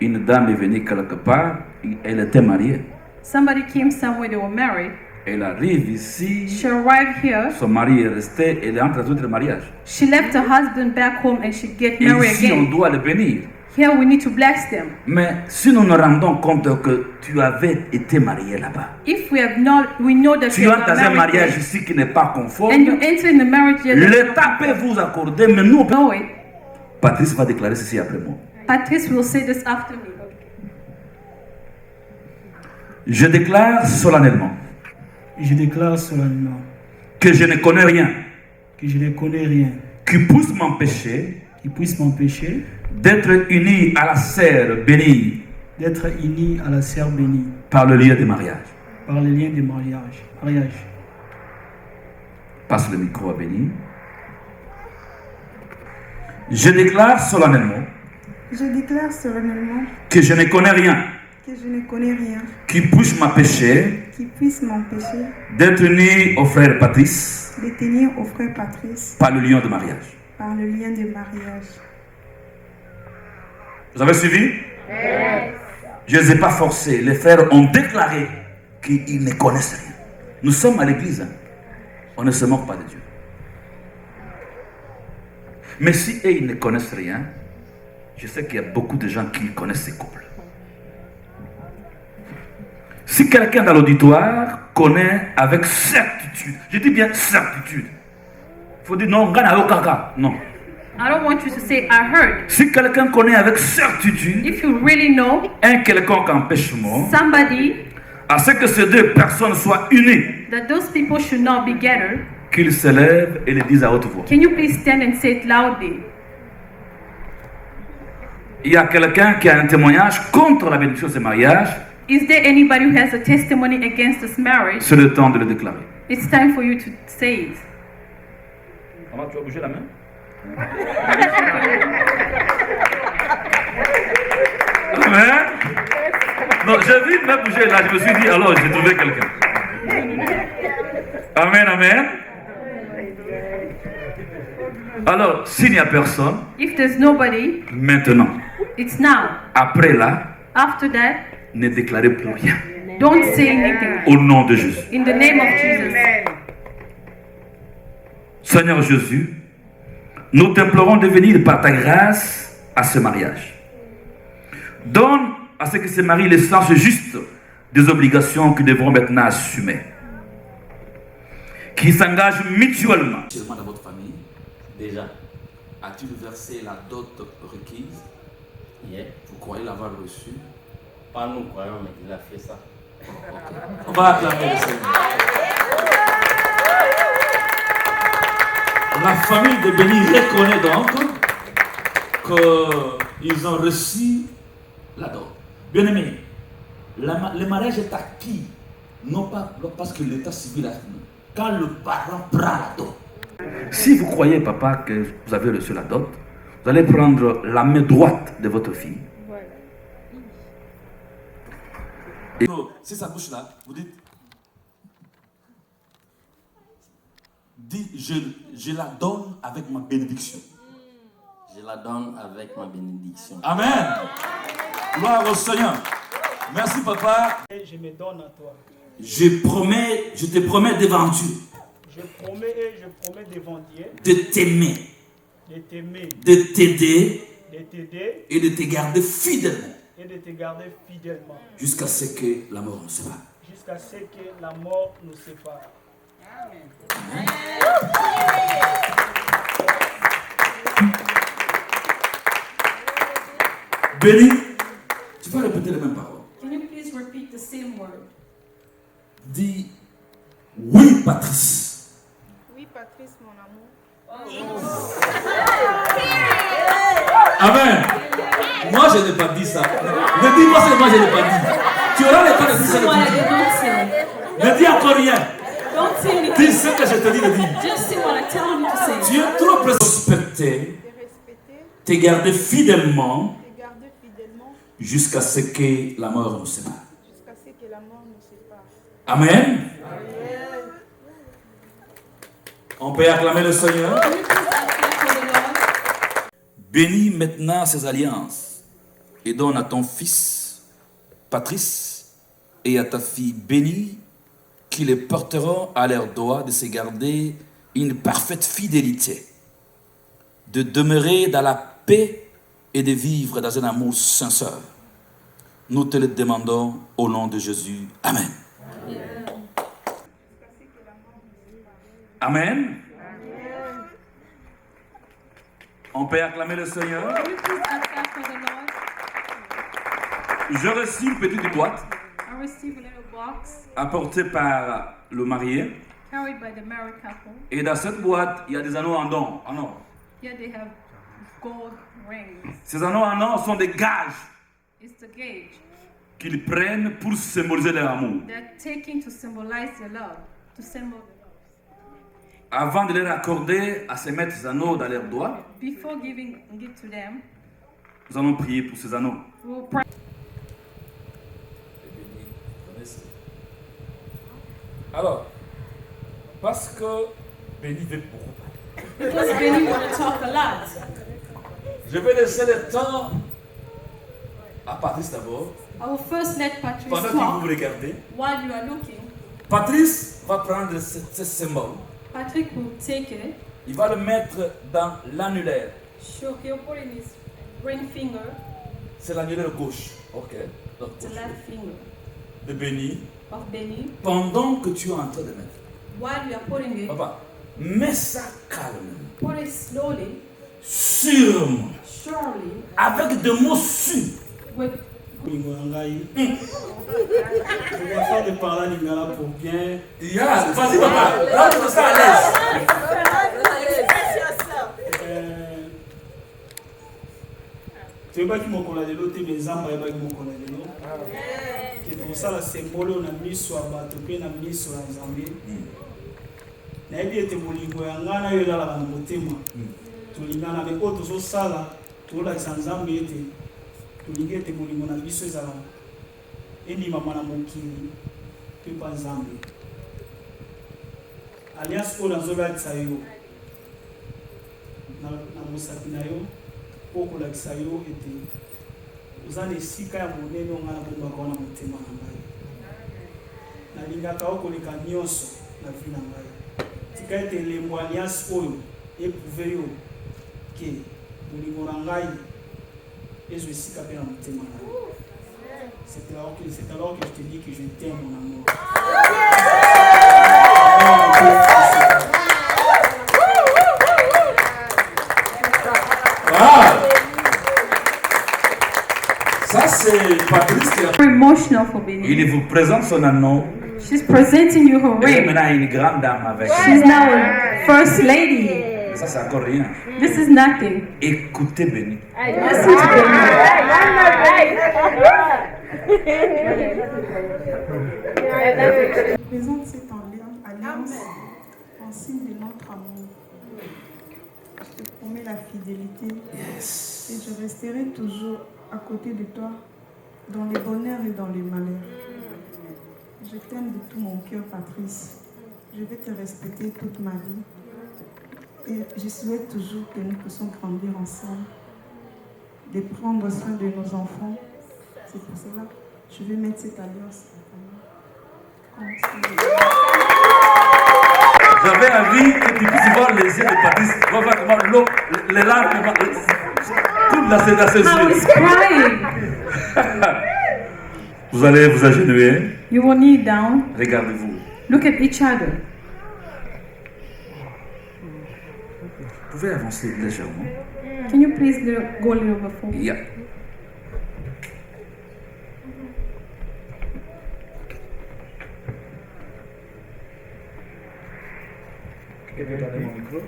Une dame est venue quelque part, elle était mariée. Somebody came somewhere, they were married. Elle arrive ici, She arrived here. son mari est resté, elle est entre autres mariage. She left her husband back home and she get Et married ici, on again. doit le bénir. Here we need to bless them. Mais si nous nous rendons compte que tu avais été marié là-bas, If we know that tu you entres are dans un married mariage there, ici qui n'est pas conforme, and you enter in the marriage here, l'État peut vous accorder, mais nous, know it. Patrice va déclarer ceci après moi. Patrice will say this after me. Je déclare solennellement Je déclare solennellement que je ne connais rien que je ne connais rien qui puisse m'empêcher qui puisse m'empêcher d'être uni à la sœur bénie d'être uni à la sœur bénie par le lien de mariage. par le lien de mariage. Passe le micro à Béni. Je déclare solennellement Je déclare solennellement que je ne connais rien que je ne connais rien qui puisse m'empêcher qui puisse m'empêcher d'être uni au frère Patrice de tenir au frère Patrice par le lien de mariage. par le lien de mariage. Vous avez suivi? Je ne les ai pas forcés. Les frères ont déclaré qu'ils ne connaissent rien. Nous sommes à l'église. On ne se moque pas de Dieu. Mais si eux, ils ne connaissent rien, je sais qu'il y a beaucoup de gens qui connaissent ces couples. Si quelqu'un dans l'auditoire connaît avec certitude, je dis bien certitude, il faut dire non, non. I don't want you to say I heard. Si quelqu'un connaît avec certitude If you really know un quelconque empêchement somebody à ce que ces deux personnes soient unies, that those people should not be together, qu'ils se lèvent et le disent à haute voix. can you please stand and say it loudly? Il y a quelqu'un qui a un témoignage contre la bénédiction de ce mariage. Is there anybody who has a testimony against this marriage? C'est le temps de le déclarer. It's time for you to say it. Maman, tu vas bouger la main? Amen. Non, j'ai vu me bouger là, je me suis dit, alors j'ai trouvé quelqu'un. Amen, amen. Alors, s'il n'y a personne, If there's nobody, maintenant, it's now. après là, After that, ne déclarez plus rien. don't say anything. Au nom de Jésus. In the name of Jesus. Seigneur Jésus, nous t'implorons de venir par ta grâce à ce mariage. Donne à ceux qui se marient le sens juste des obligations qu'ils devront maintenant assumer. Qui s'engagent mutuellement. Dans votre famille, déjà, as-tu versé la dot requise? Yeah. Vous croyez l'avoir reçu? Pas nous croyons, mais il a fait ça. On va acclamer le Seigneur. La famille de Béni reconnaît donc qu'ils ont reçu la dot. Bien aimé, le mariage est acquis, non pas parce que l'état civil a fini. Quand le parent prend la dot. Si vous croyez, papa, que vous avez reçu la dot, vous allez prendre la main droite de votre fille. Et si ça bouge là, vous dites, je la donne avec ma bénédiction. Je la donne avec ma bénédiction. Amen. Gloire au Seigneur. Merci papa. Et je me donne à toi. Je te promets devant Dieu. Je promets et je promets devant Dieu De t'aimer. de t'aimer, De t'aider. et de te garder fidèlement. Fidèlement Jusqu'à ce que la mort nous sépare. jusqu'à ce que la mort nous sépare. Amen. Béni, tu peux répéter les mêmes paroles. Can you please repeat the same word? Dis oui, Patrice. Oui, Patrice, mon amour. Amen. Moi, je n'ai pas dit ça. Ne dis pas seulement je n'ai pas dit. Tu auras le temps de dire ce que tu dis. Ne dis encore rien. Don't say anything. Dis ce que je te dis de dire. Just say what I tell you to say. Tu es trop respecté. Te garder fidèlement jusqu'à ce que la mort nous sépare. Jusqu'à ce que la mort nous sépare. Amen. On peut acclamer le Seigneur. Bénis maintenant ces alliances et donne à ton fils Patrice et à ta fille Bénie qui les porteront à leur doigt de se garder une parfaite fidélité, de demeurer dans la paix et de vivre dans un amour sincère. Nous te le demandons au nom de Jésus. Amen. Amen. On peut acclamer le Seigneur. Je reçois une petite boîte I received a little box apportée par le marié. carried by the married couple. Et dans cette boîte, il y a des anneaux en or. Here they have gold rings. Ces anneaux en or sont des gages It's the gauge. qu'ils prennent pour symboliser leur amour. They're taking to symbolize their love, to symbol. Avant de leur accorder à se mettre ces anneaux dans leurs doigts, Before giving it to them, nous allons prier pour ces anneaux. we'll pray. Alors, parce que Béni veut beaucoup parler. Because Benny want to talk a lot. Je vais laisser le temps à Patrice d'abord. I will first let Patrice Pendant que vous talk me regardez, while you are looking. Patrice va prendre ce symbole. Patrick will take it. Il va le mettre dans l'annulaire. Sure, he'll put in his ring finger, C'est l'annulaire gauche. Ok. Donc, the left finger de Béni. of Benny. Pendant que tu es en train de mettre. While you are putting it, Papa, mets ça calmement. put it slowly, Sûrement. surely, Avec des mots sûrs. with Afin de parler à Lingala pour bien. Yeah, vas-y papa, là tu te sens à l'aise. toyebaki mokolo ya lelo te me nzambe ayebaki mokolo ya lelo ke tokosala sembole na miso ya bato mpe na miso ya nzambe nayebi ete bolingo ya ngai na yo elalaka na motema tolingana me oyo tozosala tolakisa nzambe ete tolingi ete bolingo na biso ezala endimama na mokili mpe mpa nzambe alliance oyo nazolatisa yo na mosapi na yo mpo kolakisa yo ete oza na esika ya monene onga na bombaka wana motema na ngai nalingaka yo koleka nyonso na vi na ngai tika ete elembo alliance oyo eprouve yo ke bolingo na ngai ezwa esika mpe na motema na yo. C'est alors que je te dis que je t'aime, mon amour. Ça c'est Patrice qui very emotional for Benny. il vous présente son anneau. She's presenting you her Elle est ring. maintenant une grande dame avec. She's now a first lady. Mais ça c'est encore rien. This is nothing. Écoutez Béni. Listen to Je présente cette alliance en signe de notre amour. Je te promets la fidélité et je resterai toujours à côté de toi dans les bonheurs et dans les malheurs. Je t'aime de tout mon cœur, Patrice. Je vais te respecter toute ma vie et je souhaite toujours que nous puissions grandir ensemble, de prendre soin de nos enfants. C'est pour cela que je vais mettre cette alliance à ta main. J'avais envie que tu puisses voir les yeux de Patrice. Tu vas voir comment l'eau, les larmes, toute la sédation. I was crying. Vous allez vous agenouiller. You will kneel down. Regardez-vous. Look at each other. Vous pouvez avancer légèrement. Can you please go a little before? Yeah. Mon micro.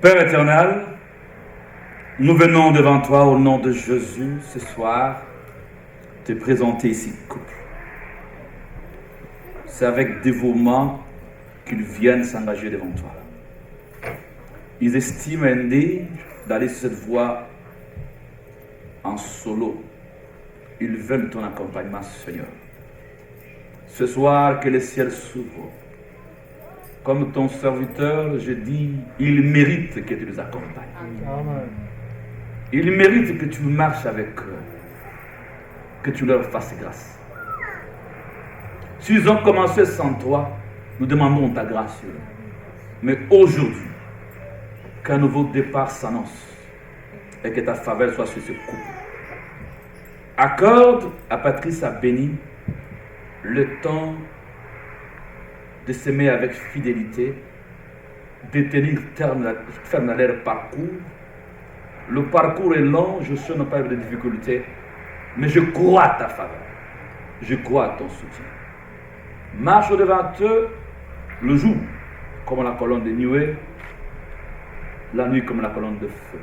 Père éternel, nous venons devant toi au nom de Jésus ce soir te présenter ici couple. C'est avec dévouement qu'ils viennent s'engager devant toi. Ils estiment indignes d'aller sur cette voie en solo. Ils veulent ton accompagnement, Seigneur. Ce soir, que le ciel s'ouvre. Comme ton serviteur, je dis, il mérite que tu les accompagnes. Il mérite que tu marches avec eux. que tu leur fasses grâce. S'ils ont commencé sans toi, nous demandons ta grâce sur eux. Mais aujourd'hui, qu'un nouveau départ s'annonce et que ta faveur soit sur ce couple. Accorde à Patrice, à Béni, le temps de s'aimer avec fidélité, de tenir ferme à leur parcours. Le parcours est long, je sais ne pas de difficultés, mais je crois à ta faveur. Je crois à ton soutien. Marche devant eux le jour comme la colonne de nuée, la nuit comme la colonne de feu.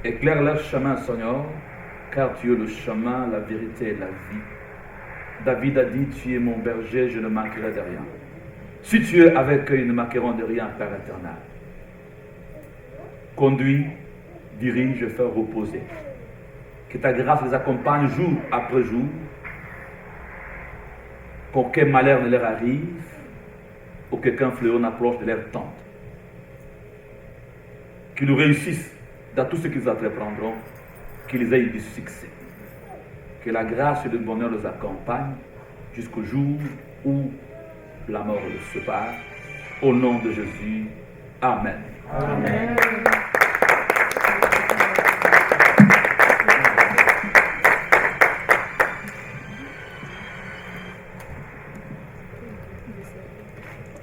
Éclaire leur chemin, Seigneur, car tu es le chemin, la vérité et la vie. David a dit, tu es mon berger, je ne manquerai de rien. Si tu es avec eux, ils ne manqueront de rien, Père éternel. Conduis, dirige, fais reposer. Que ta grâce les accompagne jour après jour, qu'aucun malheur ne leur arrive, ou qu'aucun fléau n'approche de leur tente. Qu'ils réussissent dans tout ce qu'ils entreprendront, qu'ils aient du succès. Que la grâce et le bonheur les accompagnent jusqu'au jour où la mort les sépare. Au nom de Jésus, Amen. Amen.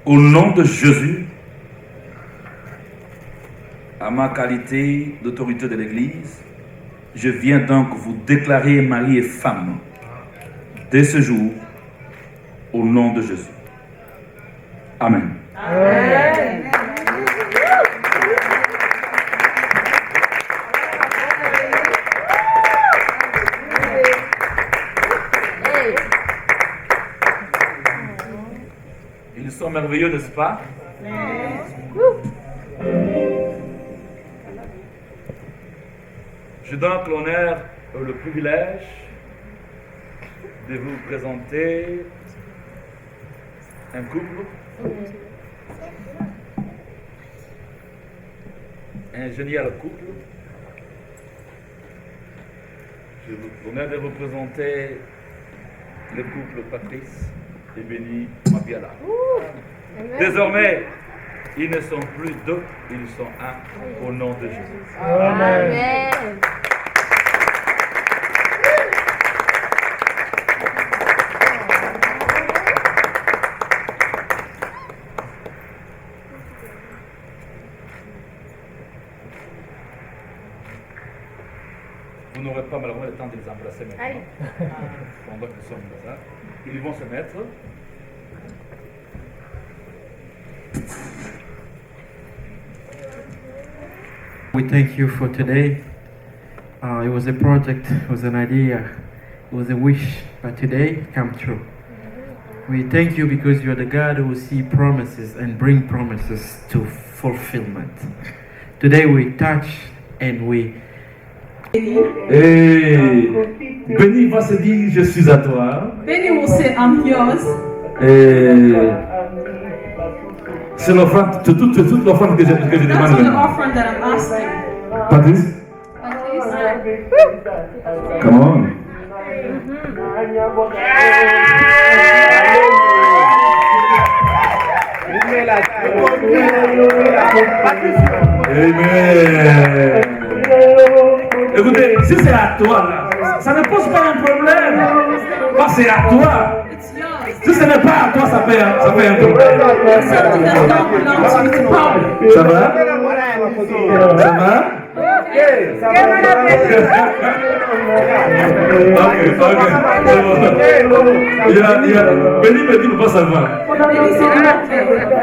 Au nom de Jésus, à ma qualité d'autorité de l'Église, je viens donc vous déclarer mari et femme dès ce jour, au nom de Jésus. Amen. Amen. Ils sont merveilleux, n'est-ce pas? Je donne l'honneur et le privilège de vous présenter un couple, un génial couple. Je vous l'honneur de vous présenter le couple Patrice et Béni Mabiala. Désormais, ils ne sont plus deux, ils sont un au nom de Jésus. Amen. Vous n'aurez pas malheureusement le temps de les embrasser maintenant. Pendant qu'ils sont là, ils vont se mettre. We thank you for today. It was a project, it was an idea, it was a wish, but today come true. We thank you because you are the God who see promises and bring promises to fulfillment. Today we touch and we... Et Béni va se dire, je suis à toi. Benny will say, I'm yours. Et c'est l'offrande, c'est toute l'offrande que je demande. That's all the offering that I'm asking. Patrice? Come on. Amen. Écoutez, si c'est à toi là, ça ne pose pas un problème. Quand c'est à toi, si ce n'est pas à toi, ça fait un problème. Ça va? Ça va? Ok. Béni me dit, ne pas savoir.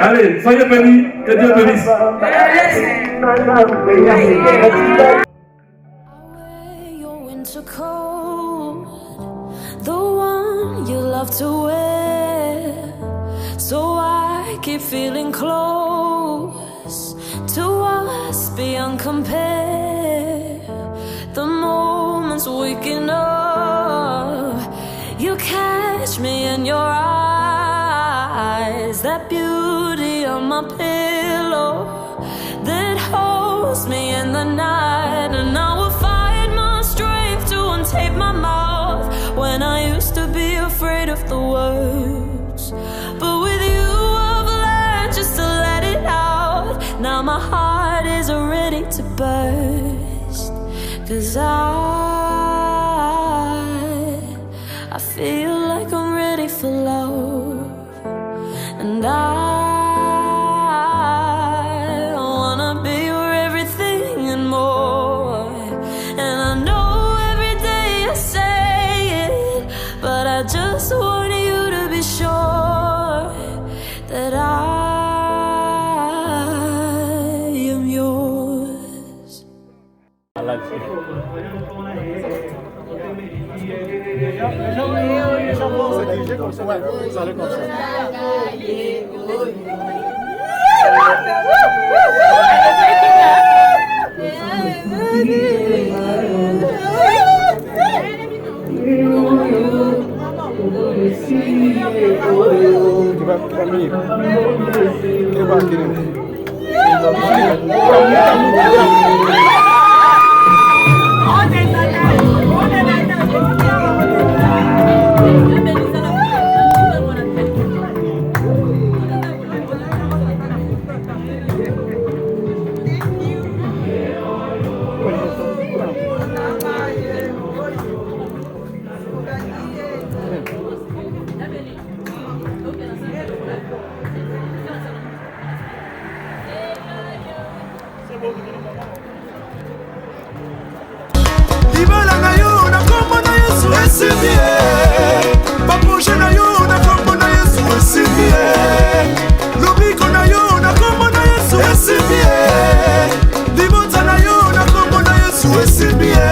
Allez, soyez bénis, que Dieu bénisse. Winter coat, the one you love to wear, so I keep feeling close to us beyond compare. The moments waking up, you catch me in your eyes, that beauty on my pillow that holds me in the night, and I will find my strength to untape my mouth when when I used to be afraid of the words. But with you I've learned just to let it out. Now my heart is ready to burst. 'Cause I feel like I'm ready for love. And I wanna be your everything and more. And I know every day I say it, but I just want you to be sure that I am yours. Les gens vont se diriger comme ça. Ouais, vous allez comme ça. libala na yo na kombo na Yesu esibie babouche na yo na kombo na Yesu esibie lobiko na yo na kombo na Yesu esibie libota na yo na kombo na Yesu esibie.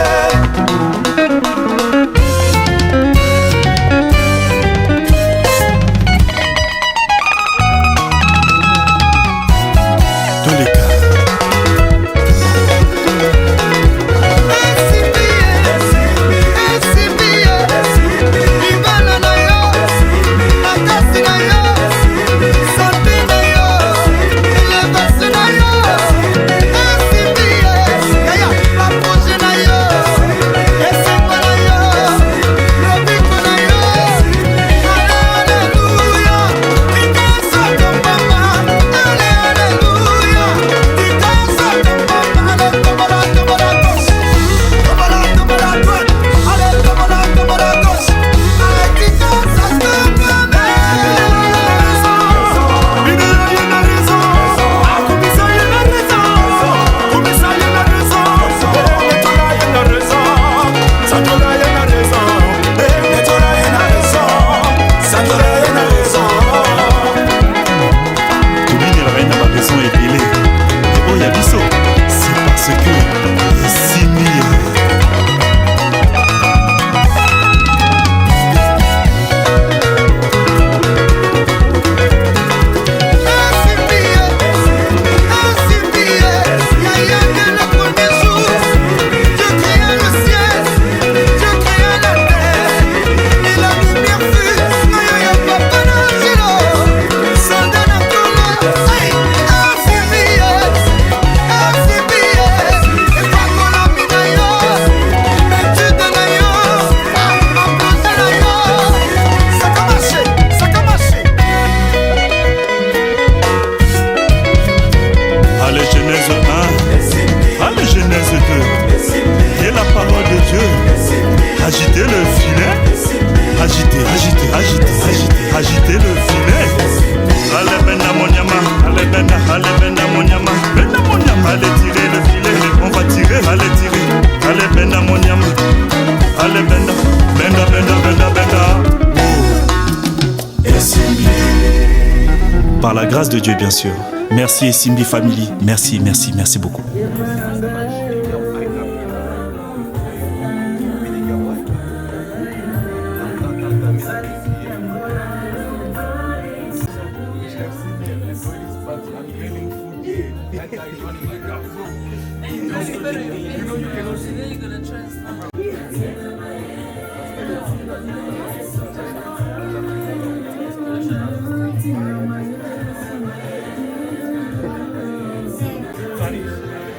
Par la grâce de Dieu, bien sûr. Merci Esimbi Family. Merci, merci, merci beaucoup.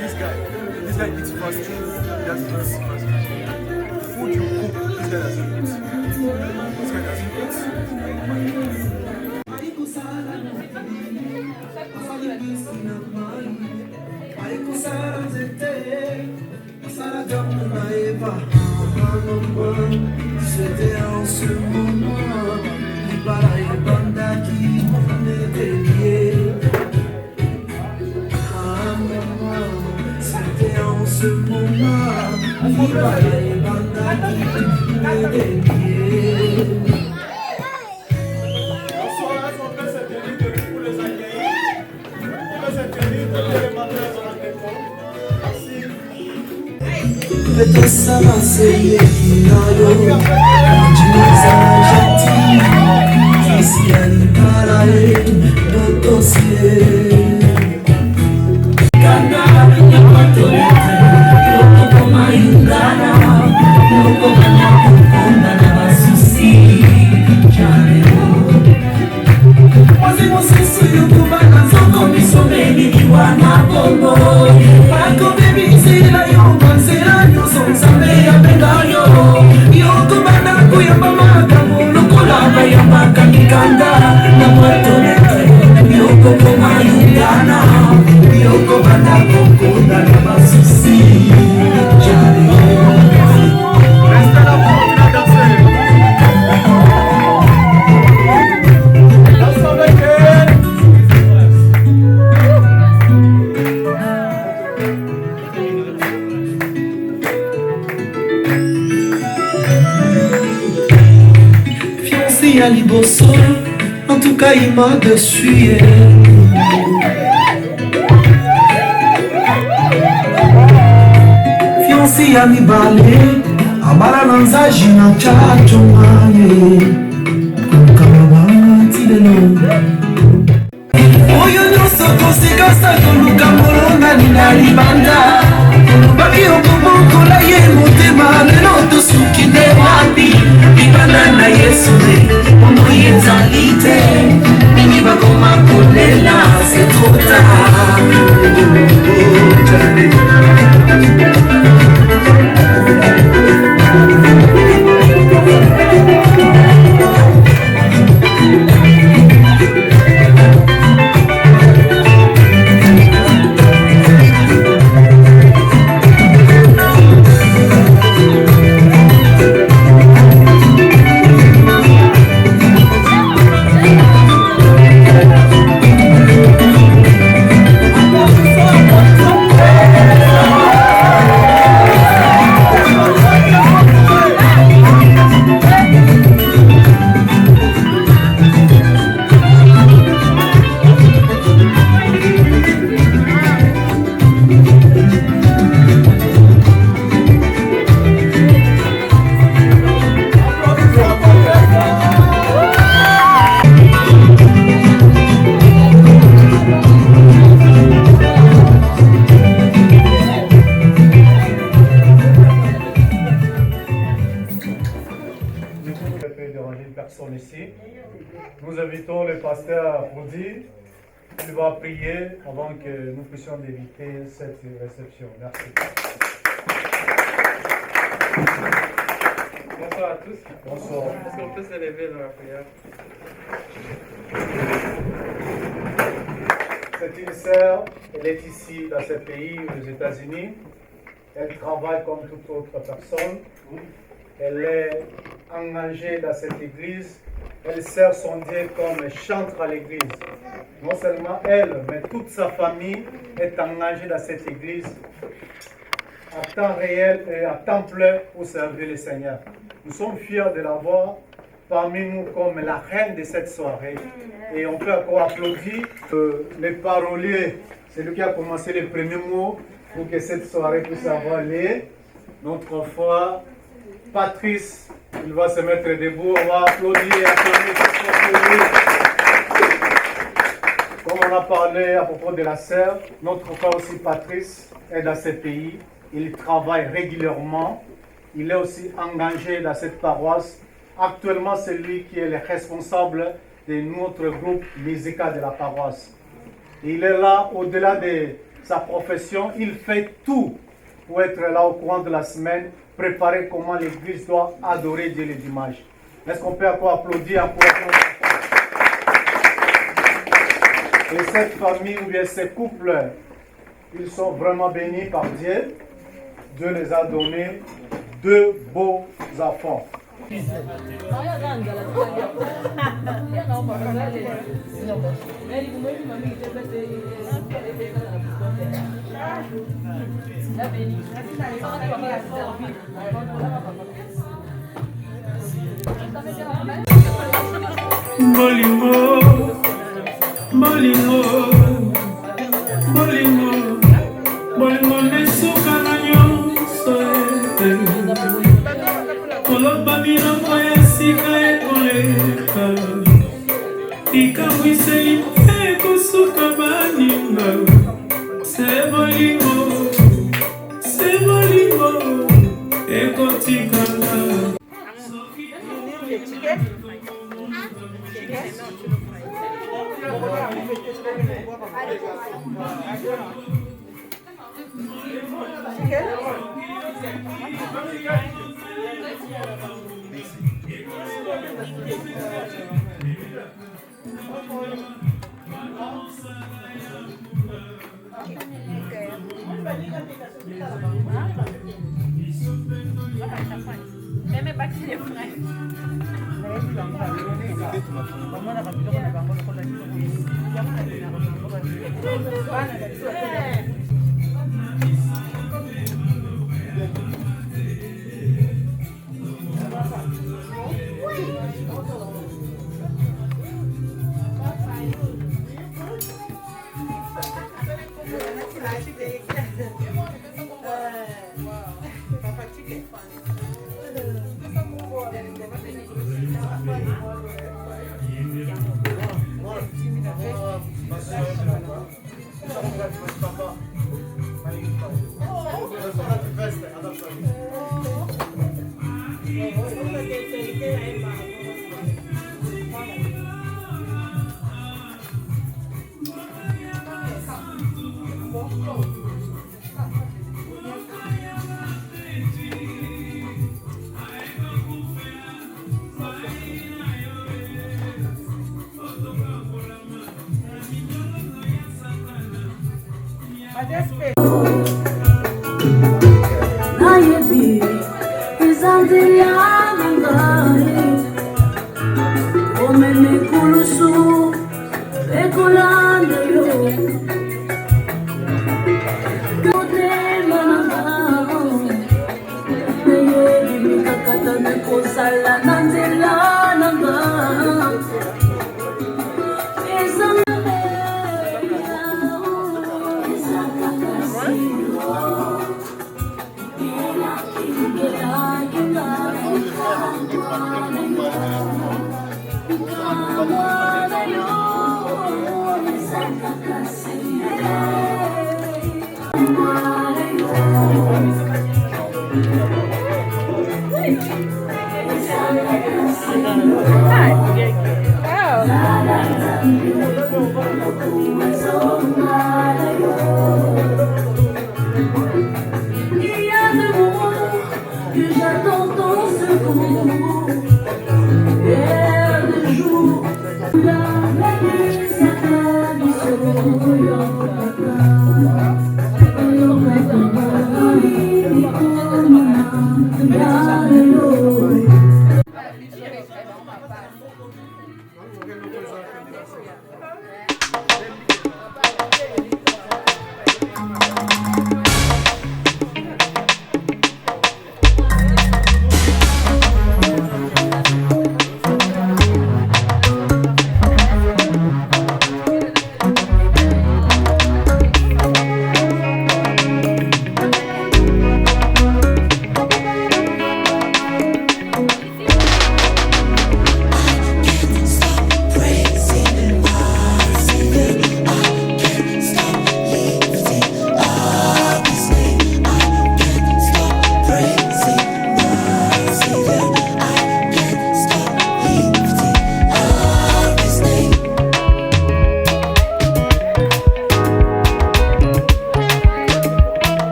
This guy eats fast food. Food you cook, this guy doesn't eat. c'était en ce moment, Libala et Banda qui m'étaient liés. Ah maman, c'était en ce moment, Libala et Banda qui m'étaient liés. Bonsoir, est-ce qu'on peut se tenir debout pour les accueillir? On peut se tenir pour les mater sur la déco. Merci. Betosama seye kinayo Anjiniza jati Kisi alibarae Dotosie Kana Yamatolete Yoko koma yungana Yoko kama kukonda na basusi Janeo Wazimu sisu yukubana Zoko misomeni kiwana bongo Bako baby zila yunga Zila nyuso nzambe ya bengayo Yoko bana kuyamba makamu Lukulaba ya makamikanda Na matolete Yoko koma yungana Yoko bana kukunda na basusi Janeo Restez là pour continuer à danser. Danse avec elle. Fiancé à Liboso, en tout cas il m'a déçu. Fiancé à Mibale, Amara Nanzaji na Chachomane, Kukamawati lelo. Oyo nyonso kosekasa koluka molonga nina libanda. Kolobaki okomokola ye motema lelo tosuki nde wapi. Libanda na Yesu nde omoyi ezali te. Nini bakoma kolela c'est trop tard. Nous invitons le pasteur à applaudir. Il va prier avant que nous puissions débuter cette réception. Merci. Bonsoir à tous. Bonsoir. Est-ce qu'on peut se lever dans la prière? C'est une sœur, elle est ici dans ce pays, aux États-Unis. Elle travaille comme toute autre personne. Elle est engagée dans cette église. Elle sert son Dieu comme chantre à l'église. Non seulement elle, mais toute sa famille est engagée dans cette église à temps réel et à temps plein pour servir le Seigneur. Nous sommes fiers de l'avoir parmi nous comme la reine de cette soirée. Et on peut encore applaudir le parolier, celui qui a commencé les premiers mots pour que cette soirée puisse avoir lieu. Notre foi, Patrice, il va se mettre debout, on va applaudir et acclamer pour lui. Comme on a parlé à propos de la sœur, notre frère aussi Patrice est dans ce pays. Il travaille régulièrement. Il est aussi engagé dans cette paroisse. Actuellement, c'est lui qui est le responsable de notre groupe musical de la paroisse. Il est là, au-delà de sa profession, il fait tout pour être là au courant de la semaine, préparer comment l'église doit adorer Dieu le dimanche. Est-ce qu'on peut encore applaudir encore? Et cette famille ou bien ces couples, ils sont vraiment bénis par Dieu. Dieu les a donné deux beaux enfants. Bolingo, bolingo, bolingo, bolingo nesuka na nyonso koloba biloko ya sika ekoleka likambwiseli mpe kosuka baninga se bolingo ekotikala.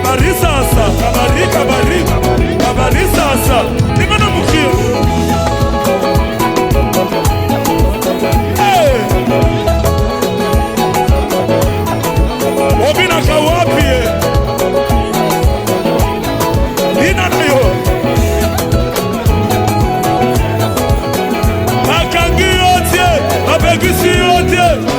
kabari sasa, kabari sasa. Ningana mukio. Obina kawapi ina nayo akangi yote abegisi yote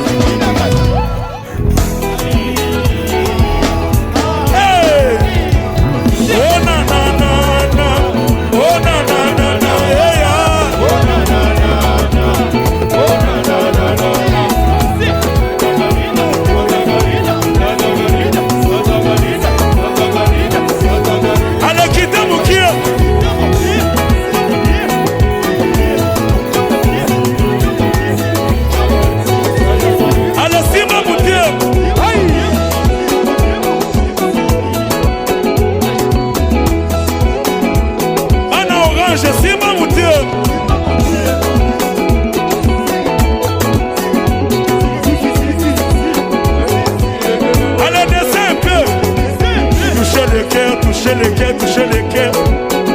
touchez les cœurs, touchez les cœurs,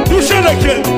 touchez les cœurs.